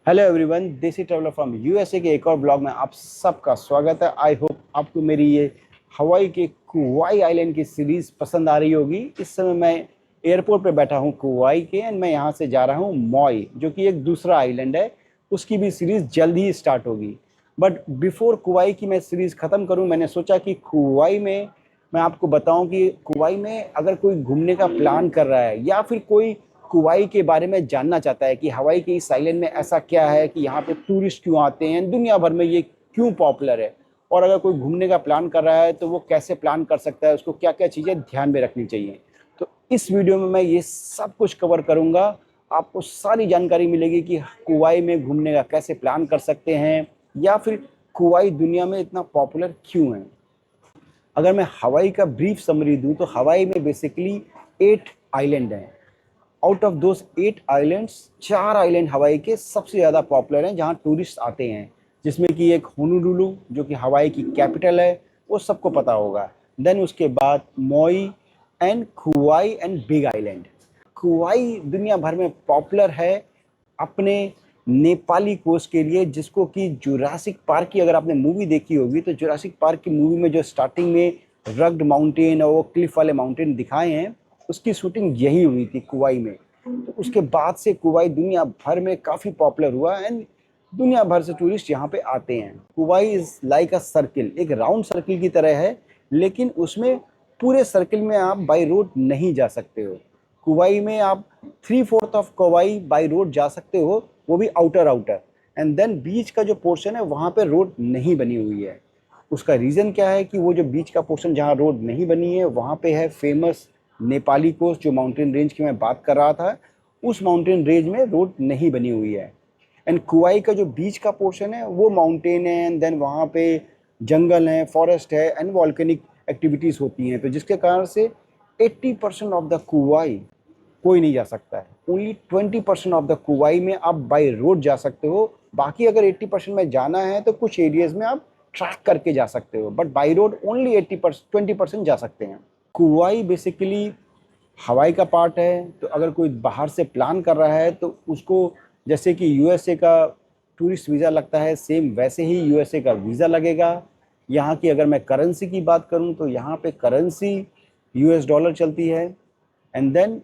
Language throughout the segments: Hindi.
हेलो एवरीवन, देसी ट्रैवलर फ्रॉम यूएसए के एक और ब्लॉग में आप सबका स्वागत है। आई होप आपको मेरी ये हवाई के कुवाई आइलैंड की सीरीज़ पसंद आ रही होगी। इस समय मैं एयरपोर्ट पर बैठा हूँ कुवाई के, एंड मैं यहाँ से जा रहा हूँ मॉय, जो कि एक दूसरा आइलैंड है। उसकी भी सीरीज़ जल्द ही स्टार्ट होगी। बट बिफोर कुवाई की मैं सीरीज़ ख़त्म करूँ, मैंने सोचा कि कुवाई में मैं आपको बताऊँ कि कुवाई में अगर कोई घूमने का प्लान कर रहा है या फिर कोई कुवाई के बारे में जानना चाहता है कि हवाई के इस आइलैंड में ऐसा क्या है कि यहाँ पे टूरिस्ट क्यों आते हैं, दुनिया भर में ये क्यों पॉपुलर है, और अगर कोई घूमने का प्लान कर रहा है तो वो कैसे प्लान कर सकता है, उसको क्या क्या चीज़ें ध्यान में रखनी चाहिए। तो इस वीडियो में मैं ये सब कुछ कवर करूँगा। आपको सारी जानकारी मिलेगी कि कुवाई में घूमने का कैसे प्लान कर सकते हैं, या फिर कुवाई दुनिया में इतना पॉपुलर क्यों है। अगर मैं हवाई का ब्रीफ समरी दूँ तो हवाई में बेसिकली 8 आइलैंड हैं। Out of those 8 islands, 4 island हवाई के सबसे ज़्यादा पॉपुलर हैं जहाँ टूरिस्ट आते हैं, जिसमें कि एक होनोलुलु जो कि हवाई की कैपिटल है, वो सबको पता होगा। देन उसके बाद मोई एंड कुवाई एंड बिग आइलैंड। कुवाई दुनिया भर में पॉपुलर है अपने नेपाली कोस्ट के लिए, जिसको कि जुरासिक पार्क की अगर आपने मूवी देखी होगी तो जुरासिक पार्क की मूवी में जो स्टार्टिंग में रग्ड माउंटेन और वो क्लिफ वाले माउंटेन दिखाए हैं, उसकी शूटिंग यही हुई थी कुवाई में। तो उसके बाद से कुवाई दुनिया भर में काफ़ी पॉपुलर हुआ, एंड दुनिया भर से टूरिस्ट यहाँ पे आते हैं। कुवाई इज़ लाइक अ सर्किल, एक राउंड सर्किल की तरह है, लेकिन उसमें पूरे सर्किल में आप बाई रोड नहीं जा सकते हो। कुवाई में आप 3/4 ऑफ कुवाई बाई रोड जा सकते हो, वो भी आउटर आउटर। एंड देन बीच का जो पोर्शन है वहाँ पे रोड नहीं बनी हुई है। उसका रीज़न क्या है कि वो जो बीच का पोर्शन जहाँ रोड नहीं बनी है वहाँ पे है फेमस नेपाली कोस्ट, जो माउंटेन रेंज की मैं बात कर रहा था, उस माउंटेन रेंज में रोड नहीं बनी हुई है। एंड कुवाई का जो बीच का पोर्शन है वो माउंटेन है, एंड देन वहाँ पे जंगल है, फॉरेस्ट है, एंड वॉल्केनिक एक्टिविटीज़ होती हैं। तो जिसके कारण से 80% ऑफ द कुवाई कोई नहीं जा सकता है। ओनली 20% ऑफ द कुवाई में आप बाई रोड जा सकते हो। बाकी अगर 80% में जाना है तो कुछ एरियाज में आप ट्रैक करके जा सकते हो, बट बाई रोड ओनली 20% जा सकते हैं। कुवाई बेसिकली हवाई का पार्ट है। तो अगर कोई बाहर से प्लान कर रहा है तो उसको, जैसे कि यूएसए का टूरिस्ट वीज़ा लगता है, सेम वैसे ही यूएसए का वीज़ा लगेगा। यहाँ की अगर मैं करेंसी की बात करूँ तो यहाँ पे करेंसी यूएस डॉलर चलती है। एंड देन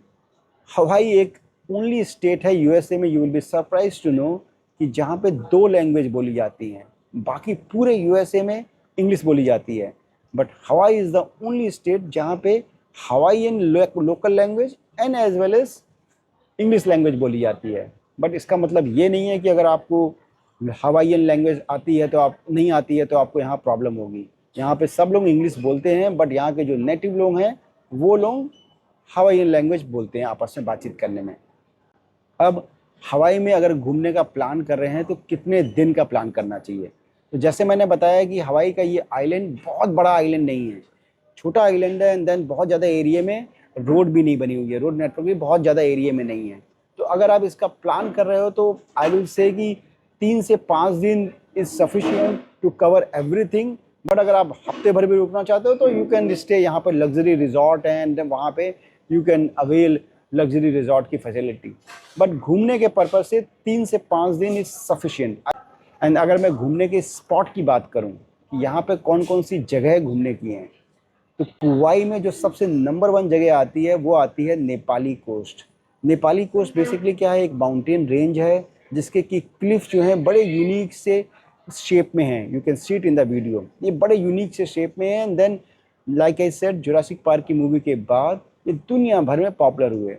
हवाई एक ओनली स्टेट है यूएसए में, you will be surprise to know, कि जहाँ पे 2 लैंग्वेज बोली जाती हैं। बाकी पूरे यूएसए में इंग्लिश बोली जाती है, बट हवाई इज़ द ओनली स्टेट जहाँ पे Hawaiian local language and as well as English language बोली जाती है। बट इसका मतलब ये नहीं है कि अगर आपको हवाईयन लैंग्वेज आती है तो आप नहीं आती है तो आपको यहाँ प्रॉब्लम होगी। यहाँ पे सब लोग इंग्लिश बोलते हैं, बट यहाँ के जो नेटिव लोग हैं वो लोग हवाईयन लैंग्वेज बोलते हैं आपस में बातचीत करने में। अब हवाई में अगर घूमने का प्लान कर रहे हैं तो कितने दिन का प्लान करना चाहिए। तो जैसे मैंने बताया कि हवाई का ये आइलैंड बहुत बड़ा आइलैंड नहीं है, छोटा आइलैंड है। एंड देन बहुत ज़्यादा एरिया में रोड भी नहीं बनी हुई है, रोड नेटवर्क भी बहुत ज़्यादा एरिया में नहीं है। तो अगर आप इसका प्लान कर रहे हो तो आई विल से कि 3 से 5 दिन is sufficient to cover everything. But अगर आप हफ्ते भर भी रुकना चाहते हो तो यू कैन स्टे, यहाँ पर लग्जरी रिजॉर्ट है, एंड वहाँ पे you can avail luxury resort की फैसिलिटी। बट घूमने के पर्पज़ से 3 से 5 दिन इज़ सफिशिएंट। एंड अगर मैं घूमने के स्पॉट की बात करूँ कि यहाँ पे कौन कौन सी जगह घूमने की हैं, तो कुवाई में जो सबसे नंबर 1 जगह आती है वो आती है Napali coast. Napali coast basically क्या है, एक माउंटेन रेंज है जिसके कि क्लिफ जो हैं बड़े यूनिक से शेप में हैं। You can see it in the video, ये बड़े यूनिक से शेप में हैं। And then like I said, Jurassic Park की मूवी के बाद ये दुनिया भर में पॉपुलर हुए।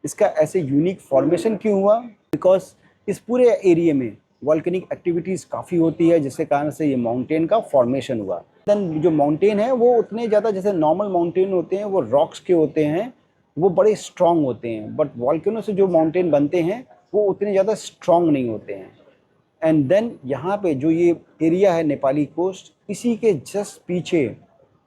इसका ऐसे यूनिक फॉर्मेशन क्यों हुआ, बिकॉज इस पूरे एरिया में वॉल्केनिक एक्टिविटीज़ काफ़ी होती है, जिसके कारण से ये माउंटेन का फॉर्मेशन हुआ। देन जो माउंटेन है वो उतने ज़्यादा, जैसे नॉर्मल माउंटेन होते हैं वो रॉक्स के होते हैं, वो बड़े स्ट्रॉन्ग होते हैं, बट वॉल्केनो से जो माउंटेन बनते हैं वो उतने ज़्यादा स्ट्रॉन्ग नहीं होते हैं। एंड देन यहाँ पे जो ये एरिया है नेपाली कोस्ट, इसी के जस्ट पीछे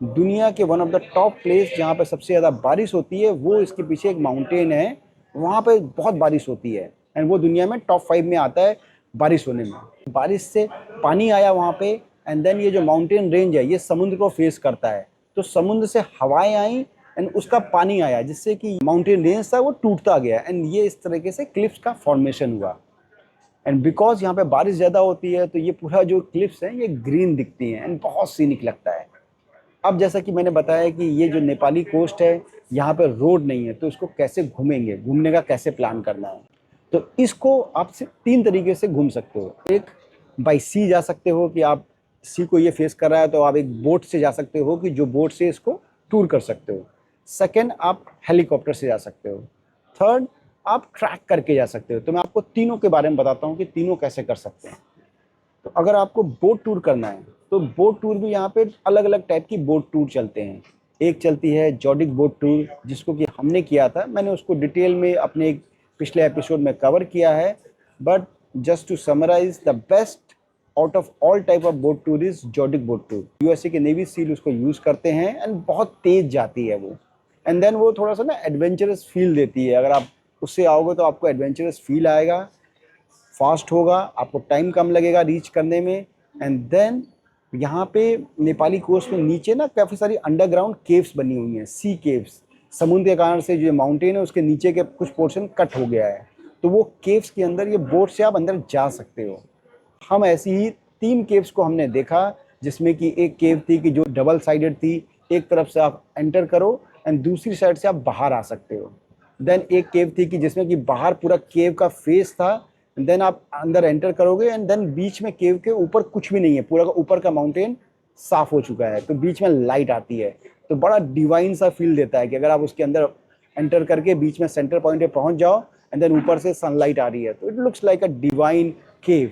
दुनिया के one of the top place जहाँ पे सबसे ज़्यादा बारिश होती है, वो इसके पीछे एक माउंटेन है, वहाँ पे बहुत बारिश होती है। एंड वो दुनिया में टॉप 5 में आता है बारिश होने में। बारिश से पानी आया वहाँ पे, एंड देन ये जो माउंटेन रेंज है ये समुद्र को फेस करता है, तो समुद्र से हवाएं आई एंड उसका पानी आया, जिससे कि माउंटेन रेंज था वो टूटता गया, एंड ये इस तरीके से क्लिफ्स का फॉर्मेशन हुआ। एंड बिकॉज यहाँ पे बारिश ज़्यादा होती है तो ये पूरा जो क्लिप्स हैं ये ग्रीन दिखती हैं एंड बहुत सीनिक लगता है। अब जैसा कि मैंने बताया कि ये जो नेपाली कोस्ट है यहाँ पे रोड नहीं है, तो इसको कैसे घूमेंगे, घूमने का कैसे प्लान करना है। तो इसको आप सिर्फ 3 तरीके से घूम सकते हो। एक, बाई सी जा सकते हो कि आप सी को ये फेस कर रहा है तो आप एक बोट से जा सकते हो कि जो बोट से इसको टूर कर सकते हो। सेकंड, आप हेलीकॉप्टर से जा सकते हो। थर्ड, आप ट्रैक करके जा सकते हो। तो मैं आपको तीनों के बारे में बताता हूँ कि तीनों कैसे कर सकते हैं। तो अगर आपको बोट टूर करना है तो बोट टूर भी यहाँ पे अलग अलग टाइप की बोट टूर चलते हैं। एक चलती है जॉडिक बोट टूर, जिसको कि हमने किया था, मैंने उसको डिटेल में अपने एक पिछले एपिसोड में कवर किया है। But just to summarise, the best out of all type of boat tour is zodiac boat tour. USA के नेवी सील उसको यूज़ करते हैं एंड बहुत तेज जाती है वो। एंड देन वो थोड़ा सा ना एडवेंचरस फील देती है। अगर आप उससे आओगे तो आपको एडवेंचरस फील आएगा, फास्ट होगा, आपको टाइम कम लगेगा रीच करने में। एंड देन यहाँ पे नेपाली कोस्ट में नीचे ना काफ़ी सारी अंडरग्राउंड केव्स बनी हुई हैं, सी केव्स। समुद्र के कारण से जो माउंटेन है उसके नीचे के कुछ पोर्शन कट हो गया है, तो वो केव्स के अंदर ये बोट से आप अंदर जा सकते हो। हम ऐसी ही 3 केव्स को हमने देखा, जिसमें कि एक केव थी कि जो डबल साइडेड थी, एक तरफ से आप एंटर करो एंड दूसरी साइड से आप बाहर आ सकते हो। देन एक केव थी कि जिसमें कि बाहर पूरा केव का फेस था, देन आप अंदर एंटर करोगे एंड देन बीच में केव के ऊपर कुछ भी नहीं है, पूरा का ऊपर का माउंटेन साफ हो चुका है, तो बीच में लाइट आती है, तो बड़ा डिवाइन सा फील देता है कि अगर आप उसके अंदर एंटर करके बीच में सेंटर पॉइंट पे पहुंच जाओ एंड देन ऊपर से सनलाइट आ रही है, तो it looks like a divine cave.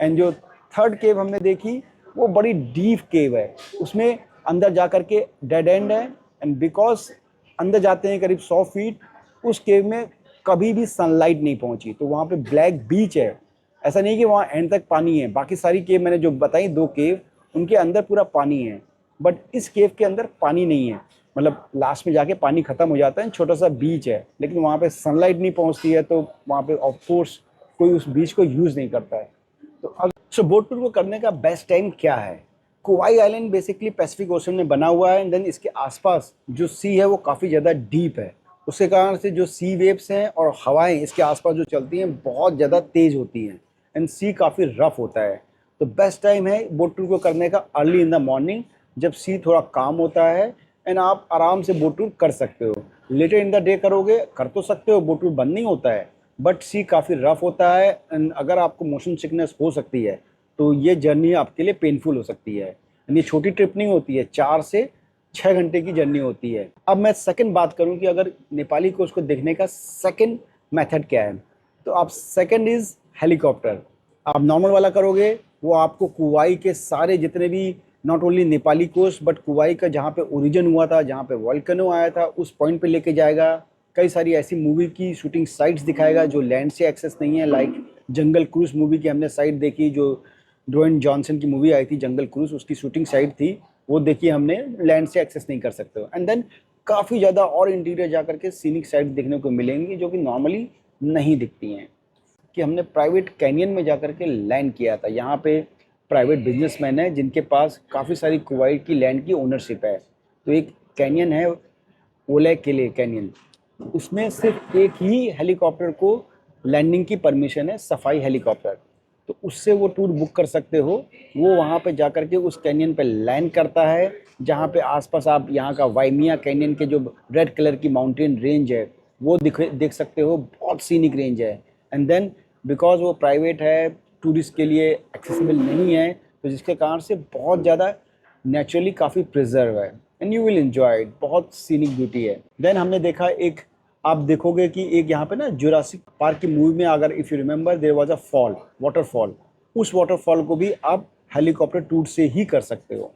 And जो थर्ड केव हमने देखी वो बड़ी डीप केव है, उसमें अंदर जा कर के डेड एंड है। एंड बिकॉज अंदर जाते हैं करीब 100 फीट, उस केव में कभी भी सनलाइट नहीं पहुंची, तो वहाँ पे ब्लैक बीच है। ऐसा नहीं कि वहाँ एंड तक पानी है, बाकी सारी केव मैंने जो बताई 2 केव उनके अंदर पूरा पानी है, बट इस केव के अंदर पानी नहीं है। मतलब लास्ट में जाके पानी खत्म हो जाता है, छोटा सा बीच है, लेकिन वहाँ पे सनलाइट नहीं पहुँचती है, तो वहाँ पे ऑफकोर्स कोई उस बीच को यूज़ नहीं करता है। तो अब बोट टूर को करने का बेस्ट टाइम क्या है? कुवाई आइलैंड बेसिकली पैसिफिक ओशन में बना हुआ है एंड देन इसके आसपास जो सी है वो काफ़ी ज़्यादा डीप है, उसके कारण से जो सी वेव्स हैं और हवाएं इसके आसपास जो चलती हैं बहुत ज़्यादा तेज़ होती हैं एंड सी काफ़ी रफ होता है। तो बेस्ट टाइम है बोट टूर को करने का अर्ली इन द मॉर्निंग, जब सी थोड़ा काम होता है एंड आप आराम से बोट टूर कर सकते हो। लेटर इन द डे करोगे कर तो सकते हो, बोट टूर बंद नहीं होता है, बट सी काफ़ी रफ होता है एंड अगर आपको मोशन सिकनेस हो सकती है तो ये जर्नी आपके लिए पेनफुल हो सकती है। ये छोटी ट्रिप नहीं होती है, 4 से 6 घंटे की जर्नी होती है। अब मैं सेकंड बात करूं कि अगर नेपाली कोस्ट को देखने का सेकंड मेथड क्या है, तो आप सेकंड इज़ हेलीकॉप्टर। आप नॉर्मल वाला करोगे, वो आपको कुवाई के सारे जितने भी not only Napali coast but Kauai का जहाँ पे ओरिजिन हुआ था, जहाँ पे वॉल्केनो आया था, उस पॉइंट पे लेके जाएगा। कई सारी ऐसी मूवी की शूटिंग साइट्स दिखाएगा जो लैंड से एक्सेस नहीं है, लाइक जंगल क्रूज मूवी की हमने साइट देखी, जो ड्वेन जॉनसन की मूवी आई थी जंगल क्रूज, उसकी शूटिंग साइट थी, वो देखिए हमने, लैंड से एक्सेस नहीं कर सकते हो। एंड देन काफ़ी ज़्यादा और इंटीरियर जा करके सीनिक साइट देखने को मिलेंगी जो कि नॉर्मली नहीं दिखती हैं। कि हमने प्राइवेट कैनियन में जा करके लैंड किया था, यहाँ पे प्राइवेट बिजनेसमैन है जिनके पास काफ़ी सारी कुवैत की लैंड की ओनरशिप है। तो एक कैनियन है ओले किले कैनियन, उसमें सिर्फ एक ही हेलीकॉप्टर को लैंडिंग की परमिशन है, सफाई हेलीकॉप्टर, तो उससे वो टूर बुक कर सकते हो। वो वहाँ पे जा कर के उस कैनियन पे लैंड करता है, जहाँ पे आसपास आप यहाँ का वाइमिया कैनियन के जो रेड कलर की माउंटेन रेंज है वो देख सकते हो, बहुत सीनिक रेंज है। एंड देन बिकॉज वो प्राइवेट है, टूरिस्ट के लिए एक्सेसिबल नहीं है, तो जिसके कारण से बहुत ज़्यादा नेचुरली काफ़ी प्रिजर्व है and you will enjoy it, बहुत सीनिक ब्यूटी है। देन हमने देखा एक, आप देखोगे कि एक यहाँ पे ना जुरासिक पार्क की मूवी में अगर if you remember there was a fall, waterfall, उस वाटरफॉल को भी आप हेलीकॉप्टर टूर से ही कर सकते हो।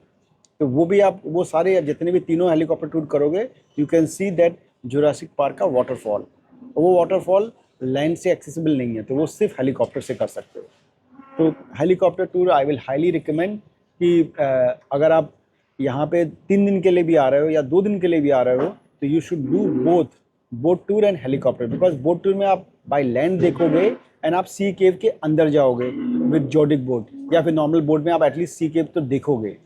तो वो भी आप, वो सारे जितने भी तीनों हेलीकॉप्टर टूर करोगे you can see that Jurassic park का वाटरफॉल, वो वाटरफॉल लैंड से एक्सेसिबल नहीं है, तो वो सिर्फ हेलीकॉप्टर से कर सकते हो। तो helicopter tour I will highly recommend कि अगर आप यहाँ पे 3 दिन के लिए भी आ रहे हो या 2 दिन के लिए भी आ रहे हो तो you should do both boat tour and helicopter, because boat tour में आप बाय लैंड देखोगे एंड आप सी केव के अंदर जाओगे विद जॉडिक बोट, या फिर नॉर्मल बोट में आप एटलीस्ट सी केव तो देखोगे।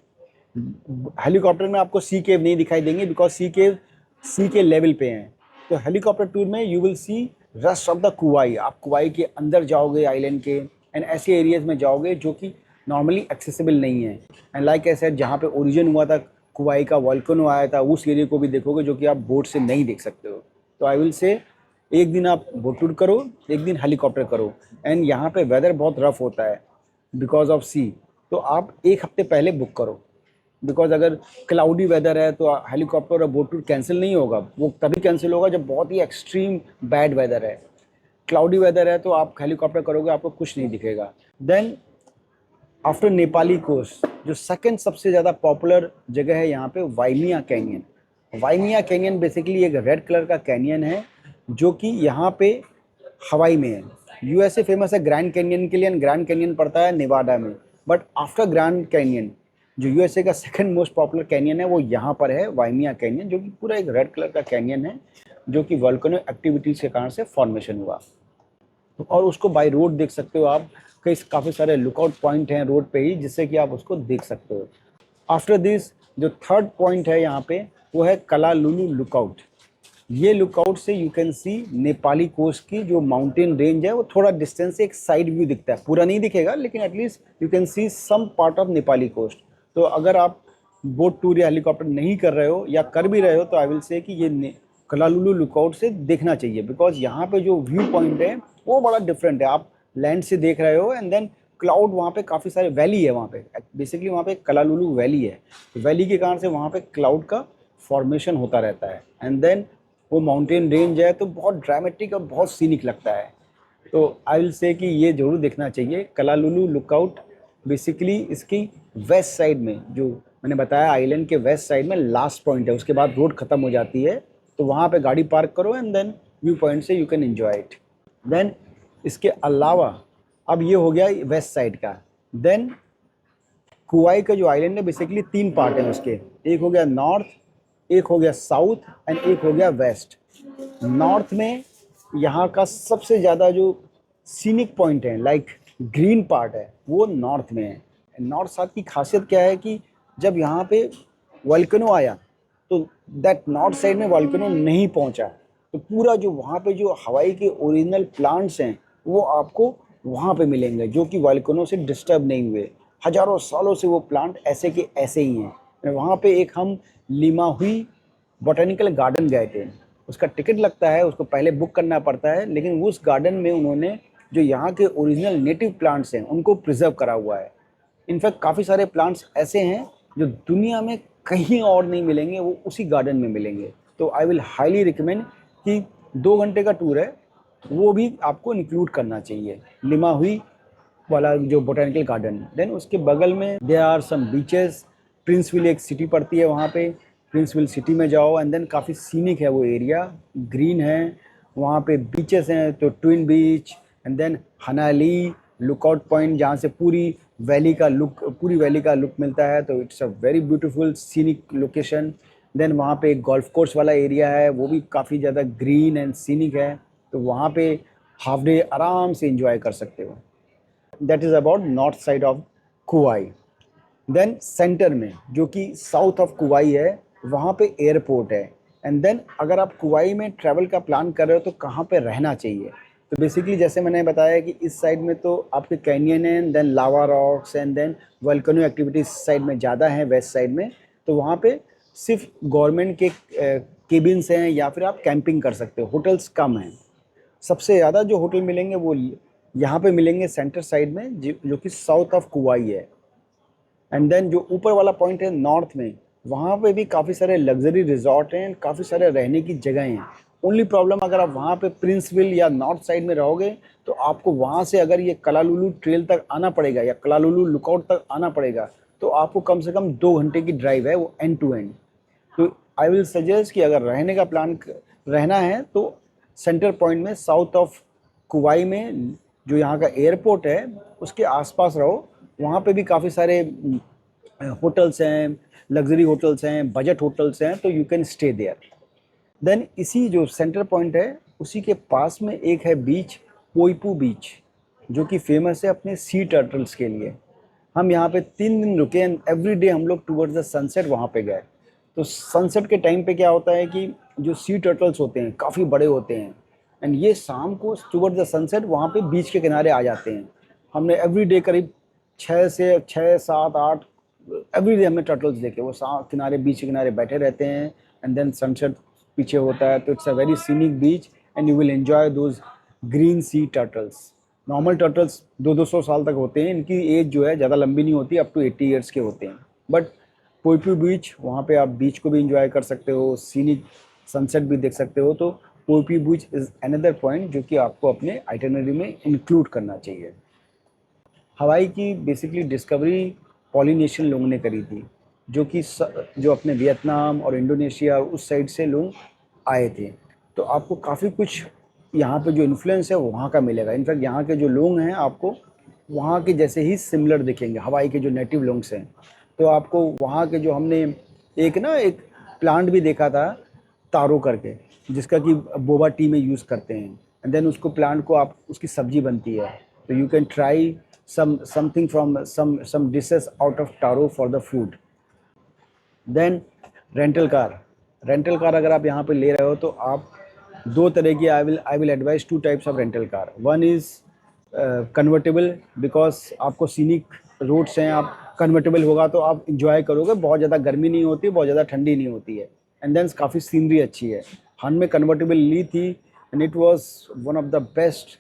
हेलीकॉप्टर में आपको सी केव नहीं दिखाई देंगे बिकॉज सी केव सी के लेवल पे हैं। तो हेलीकॉप्टर टूर में you will see rest of the Kauai, आप कुवाई के अंदर जाओगे आइलैंड के, एंड ऐसे एरियाज़ में जाओगे जो कि नॉर्मली एक्सेसिबल नहीं है। एंड लाइक आई सेड, जहाँ पे ओरिजिन हुआ था कुवाई का, वॉल्केनो आया था, उस एरिया को भी देखोगे जो कि आप बोट से नहीं देख सकते हो। तो आई विल से एक दिन आप बोट टूर करो, एक दिन हेलीकॉप्टर करो। एंड यहाँ पे वेदर बहुत रफ होता है बिकॉज ऑफ सी, तो आप एक हफ्ते पहले बुक करो, बिकॉज अगर क्लाउडी वेदर है तो हेलीकॉप्टर और बोट टूर कैंसिल नहीं होगा। वो तभी कैंसिल होगा जब बहुत ही एक्सट्रीम बैड वेदर है। क्लाउडी वेदर है तो आप हेलीकॉप्टर करोगे, आपको कुछ नहीं दिखेगा। देन आफ्टर नेपाली कोस्ट, जो सेकंड सबसे ज़्यादा पॉपुलर जगह है यहाँ पे, वाइमिया कैनियन। वाइमिया कैनियन बेसिकली एक रेड कलर का कैनियन है जो कि यहाँ पे हवाई में है। यूएसए फेमस है ग्रैंड कैनियन के लिए, एंड ग्रैंड कैनियन पड़ता है नेवाडा में। बट आफ्टर ग्रैंड कैनियन, जो यूएसए का सेकंड मोस्ट पॉपुलर कैनियन है, वो यहाँ पर है, वाइमिया कैनियन, जो कि पूरा एक रेड कलर का कैनियन है जो कि वोल्केनो एक्टिविटीज़ के कारण से फॉर्मेशन हुआ। और उसको बाय रोड देख सकते हो आप, कई काफ़ी सारे लुकआउट पॉइंट हैं रोड पे ही जिससे कि आप उसको देख सकते हो। आफ्टर दिस जो थर्ड पॉइंट है यहाँ पे, वो है कलालुलु लुकआउट। ये लुकआउट से you can see Napali coast की जो माउंटेन रेंज है, वो थोड़ा डिस्टेंस से एक साइड व्यू दिखता है, पूरा नहीं दिखेगा लेकिन at least you can see some part of Napali coast. तो अगर आप बोट टूर या हेलीकॉप्टर नहीं कर रहे हो या कर भी रहे हो तो आई विल से कि ये कलालुलु लुकआउट से देखना चाहिए, बिकॉज यहाँ पे जो व्यू पॉइंट है वो बड़ा डिफरेंट है। आप लैंड से देख रहे हो एंड देन क्लाउड, वहाँ पे काफ़ी सारे वैली है, वहाँ पे बेसिकली वहाँ पे कलालुलु वैली है। वैली के कारण से वहाँ पे क्लाउड का फॉर्मेशन होता रहता है। एंड देन वो माउंटेन रेंज है तो बहुत ड्रामेटिक और बहुत सीनिक लगता है। तो आई विल से कि ये जरूर देखना चाहिए कलालुलु लुकआउट। बेसिकली इसकी वेस्ट साइड में, जो मैंने बताया आइलैंड के वेस्ट साइड में लास्ट पॉइंट है, उसके बाद रोड ख़त्म हो जाती है। तो वहाँ पे गाड़ी पार्क करो एंड देन व्यू पॉइंट से you can enjoy it. Then इसके अलावा अब ये हो गया वेस्ट साइड का। देन कुवाई का जो आइलैंड है बेसिकली तीन पार्ट हैं उसके, एक हो गया नॉर्थ, एक हो गया साउथ एंड एक हो गया वेस्ट। नॉर्थ में यहाँ का सबसे ज़्यादा जो सीनिक पॉइंट है, लाइक ग्रीन पार्ट है, वो नॉर्थ में है। नॉर्थ साउथ की खासियत क्या है कि जब यहाँ पे वॉल्केनो आया तो दैट नॉर्थ साइड में वॉल्केनो नहीं पहुँचा, तो पूरा जो वहाँ पे जो हवाई के ओरिजिनल प्लांट्स हैं वो आपको वहाँ पे मिलेंगे, जो कि वॉल्केनो से डिस्टर्ब नहीं हुए। हज़ारों सालों से वो प्लांट ऐसे के ऐसे ही हैं। वहाँ पे एक हम लिमा हुई बॉटेनिकल गार्डन गए थे, उसका टिकट लगता है, उसको पहले बुक करना पड़ता है, लेकिन उस गार्डन में उन्होंने जो यहाँ के ओरिजिनल नेटिव प्लांट्स हैं उनको प्रिजर्व करा हुआ है। इनफैक्ट काफ़ी सारे प्लांट्स ऐसे हैं जो दुनिया में कहीं और नहीं मिलेंगे, वो उसी गार्डन में मिलेंगे। तो आई विल हाईली रिकमेंड कि 2 घंटे का टूर है वो भी आपको इंक्लूड करना चाहिए, लिमा हुई वाला जो बोटेनिकल गार्डन। देन उसके बगल में देयर आर सम बीचेस। प्रिंसविल एक सिटी पड़ती है वहाँ पे, प्रिंसविल सिटी में जाओ एंड देन काफ़ी सीनिक है वो एरिया, ग्रीन है, वहाँ पे बीचेस हैं, तो twin beach and then Hanalei lookout point, जहाँ से पूरी वैली का लुक मिलता है। तो it's a very beautiful scenic location. Then वहाँ पे एक गोल्फ कोर्स वाला एरिया है, वो भी काफ़ी ज़्यादा ग्रीन एंड सीनिक है, तो वहाँ पे हाफ डे आराम से एंजॉय कर सकते हो। That is about north side of Kauai. Then centre में जो कि साउथ ऑफ कुवाई है, वहाँ पे एयरपोर्ट है। एंड देन अगर आप कुवाई में ट्रैवल का प्लान कर रहे हो तो कहाँ पे रहना चाहिए, तो बेसिकली जैसे मैंने बताया कि इस साइड में तो आपके कैनियन है, then lava rocks and then volcano activities side में ज़्यादा हैं, वेस्ट साइड में। तो वहाँ पे सिर्फ गवर्नमेंट के केबिन्स हैं या फिर आप कैंपिंग कर सकते हो, होटल्स कम हैं। सबसे ज़्यादा जो होटल मिलेंगे वो यहाँ पे मिलेंगे सेंटर साइड में, जो कि साउथ ऑफ कुवाई है। एंड देन जो ऊपर वाला पॉइंट है नॉर्थ में, वहाँ पे भी काफ़ी सारे लग्जरी रिजॉर्ट हैं, काफ़ी सारे रहने की जगह हैं। ओनली प्रॉब्लम, अगर आप वहाँ पे प्रिंसविल या नॉर्थ साइड में रहोगे तो आपको वहाँ से अगर ये कलालुलु ट्रेल तक आना पड़ेगा या कलालुलु लुकआउट तक आना पड़ेगा, तो आपको कम से कम 2 घंटे की ड्राइव है वो एंड टू एंड। तो आई विल सजेस्ट कि अगर रहने का प्लान रहना है तो सेंटर पॉइंट में साउथ ऑफ कुवाई में जो यहाँ का एयरपोर्ट है उसके आसपास रहो। वहाँ पे भी काफ़ी सारे होटल्स हैं, लग्जरी होटल्स हैं, बजट होटल्स हैं, तो you can stay there. Then इसी जो सेंटर पॉइंट है उसी के पास में एक है बीच, पोईपू बीच, जो कि फेमस है अपने सी टर्टल्स के लिए। हम यहाँ पे 3 दिन रुके एंड एवरी डे हम लोग टूवर्ड्स द सनसेट वहाँ पे गए। तो सनसेट के टाइम पे क्या होता है कि जो सी टर्टल्स होते हैं काफ़ी बड़े होते हैं एंड ये शाम को टूवर्ड्स द सनसेट वहाँ पे बीच के किनारे आ जाते हैं। हमने एवरीडे करीब 6 से 6 7 8 एवरीडे हमने टर्टल्स देखे। वो किनारे बीच के किनारे बैठे रहते हैं एंड देन सनसेट पीछे होता है, तो it's a very scenic beach and you will enjoy those green C turtles. Normal turtles 200 साल तक होते हैं, इनकी एज जो है ज़्यादा लंबी नहीं होती, अप टू 80 ईयर्स के होते हैं। बट पोइपी बीच, वहाँ पे आप बीच को भी इंजॉय कर सकते हो, सीनिक सनसेट भी देख सकते हो। तो पोइपी बीच इज़ अनदर पॉइंट जो कि आपको अपने आइटिनरी में इंक्लूड करना चाहिए। हवाई की बेसिकली डिस्कवरी पॉलिनेशियन लोगों ने करी थी, जो अपने वियतनाम और इंडोनेशिया उस साइड से लोग आए थे। तो आपको काफ़ी कुछ यहाँ पे जो इन्फ्लुएंस है वो वहाँ का मिलेगा। इनफैक्ट यहाँ के जो लोग हैं आपको वहाँ के जैसे ही सिमिलर दिखेंगे, हवाई के जो नेटिव लोग हैं। तो आपको वहाँ के जो हमने एक प्लांट भी देखा था तारो करके, जिसका कि बोबा टी में यूज़ करते हैं एंड देन उसको प्लांट को आप उसकी सब्जी बनती है। तो you can try something from some dishes out of taro for the food. Then rental car अगर आप यहाँ पे ले रहे हो तो आप दो तरह की I will advice 2 types of rental car. One is convertible, because आपको सीनिक रोड्स हैं, आप कन्वर्टेबल होगा तो आप इंजॉय करोगे, बहुत ज़्यादा गर्मी नहीं होती, बहुत ज़्यादा ठंडी नहीं होती है एंड देन काफ़ी सीनरी अच्छी है। हमने कन्वर्टेबल ली थी and it was one of the best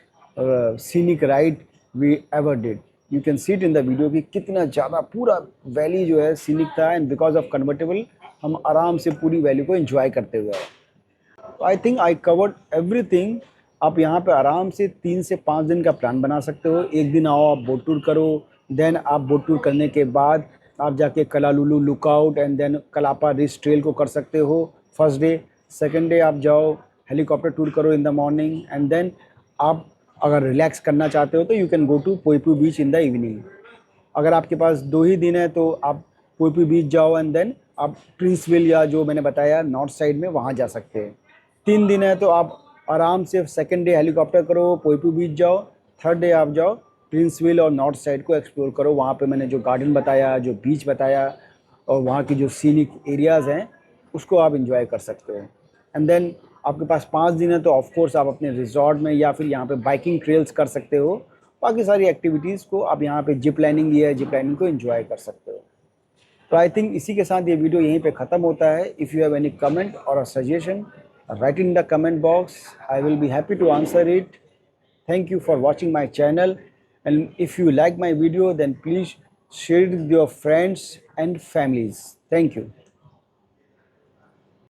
scenic ride we ever did. You can see it in the video कि कितना ज़्यादा पूरा वैली जो है सीनिक था एंड बिकॉज ऑफ कन्वर्टेबल हम आराम से पूरी वैली को एंजॉय करते हुए आए। I think I covered everything. आप यहाँ पे आराम से 3 से 5 दिन का प्लान बना सकते हो। एक दिन आओ, आप बोट टूर करो, देन आप बोट टूर करने के बाद आप जाके कलालुलू लुकआउट एंड देन कलापा रिस ट्रेल को कर सकते हो फर्स्ट डे। सेकेंड डे आप जाओ हेलीकॉप्टर टूर करो in the morning and then आप अगर रिलैक्स करना चाहते हो तो you can go to Poipu beach in the evening. अगर आपके पास 2 ही दिन है तो आप पोइपू बीच जाओ एंड देन आप प्रिंसविल या जो मैंने बताया नॉर्थ साइड में वहाँ जा सकते हैं। 3 दिन है तो आप आराम से सेकंड डे हेलीकॉप्टर करो, पोइपू बीच जाओ, थर्ड डे आप जाओ प्रिंसविल और नॉर्थ साइड को एक्सप्लोर करो। वहाँ पे मैंने जो गार्डन बताया, जो बीच बताया और वहाँ की जो सीनिक एरियाज़ हैं उसको आप इंजॉय कर सकते हो। एंड देन आपके पास 5 दिन है तो ऑफ कोर्स आप अपने रिजॉर्ट में या फिर यहाँ पे बाइकिंग ट्रेल्स कर सकते हो। बाकी सारी एक्टिविटीज़ को आप यहाँ पे जिप लाइनिंग ही है, जिप लाइनिंग को एंजॉय कर सकते हो। तो आई थिंक इसी के साथ ये वीडियो यहीं पे ख़त्म होता है। If you have any comment और a suggestion, write in the comment box. I will be happy to answer it. Thank you for watching my channel, and if you like my video then please share it with your friends and families. Thank you.